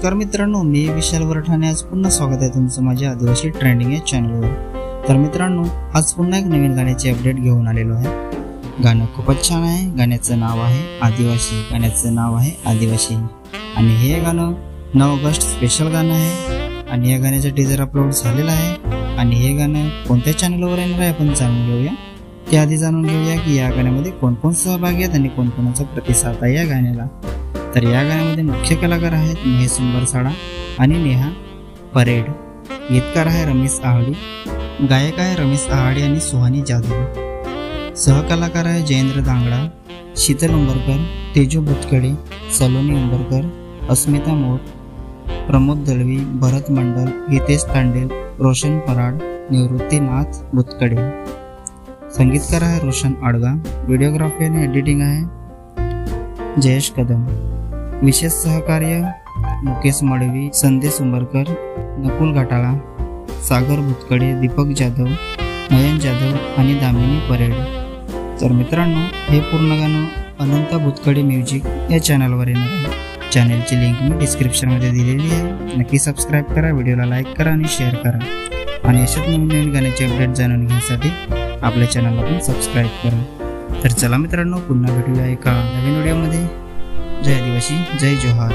नमस्कार मित्रांनो, मी विशाल वरठाणे। आज पुन्हा स्वागत आहे तुमचं माझ्या आदिवासी ट्रेंडिंग या चॅनलवर। तर मित्रांनो, आज पुन्हा एक नवीन गाण्याची अपडेट घेऊन आलेलो आहे। गाणं खूपच छान आहे। गाण्याचं नाव आहे आदिवासी। गाण्याचं नाव आहे आदिवासी आणि हे गाणं 9 ऑगस्ट स्पेशल गाणं आहे आणि या गाण्याचं टीजर अपलोड झालेलं आहे। आणि हे गाणं कोणत्या चॅनलवर येणार आहे आपण जाणून घेऊया। त्याआधी जाणून घेऊया की या गाण्यामध्ये कोण कोण सहभागी आहेत आणि कोण कोणाचा प्रतिसाद आहे या गाण्याला। तर या गाण्यामध्ये मुख्य कलाकार आहेत महेश उंबरसाडा आणि नेहा परेड। गीतकार आहे रमेश आहाडी, गायक आहे रमेश आहाडी आणि सुहानी जाधव। सहकलाकार आहे जयेंद्र दांगडा, शीतल उंबरकर, तेजू बुतकडे, सलोनी उंबरकर, अस्मिता मोड, प्रमोद दळवी, भरत मंडल, हितेश तांडेल, रोशन पराड, निवृत्तीनाथ बुतकडे। संगीतकार आहे रोशन आडगा। व्हिडिओग्राफी आणि एडिटिंग आहे जयेश कदम। विशेष सहकार्य मुकेश मडवी, संदेश उंबरकर, नकुल घाटाळा, सागर बुतकडे, दीपक जाधव, नयन जाधव आणि दामिनी परेड। तर मित्रांनो, हे पूर्ण गाणं अनंत बुतकडे म्युझिक या चॅनलवर येणार आहे। चॅनलची लिंक मी डिस्क्रिप्शनमध्ये दिलेली आहे। नक्की सबस्क्राईब करा, व्हिडिओला लाईक करा आणि शेअर करा आणि अशाच नवीन नवीन गाण्याचे अपडेट जाणून घेण्यासाठी आपल्या चॅनलला पण सबस्क्राईब करा। तर चला मित्रांनो, पुन्हा भेटूया एका नवीन व्हिडिओमध्ये। जय आदिवासी, जय जोहार।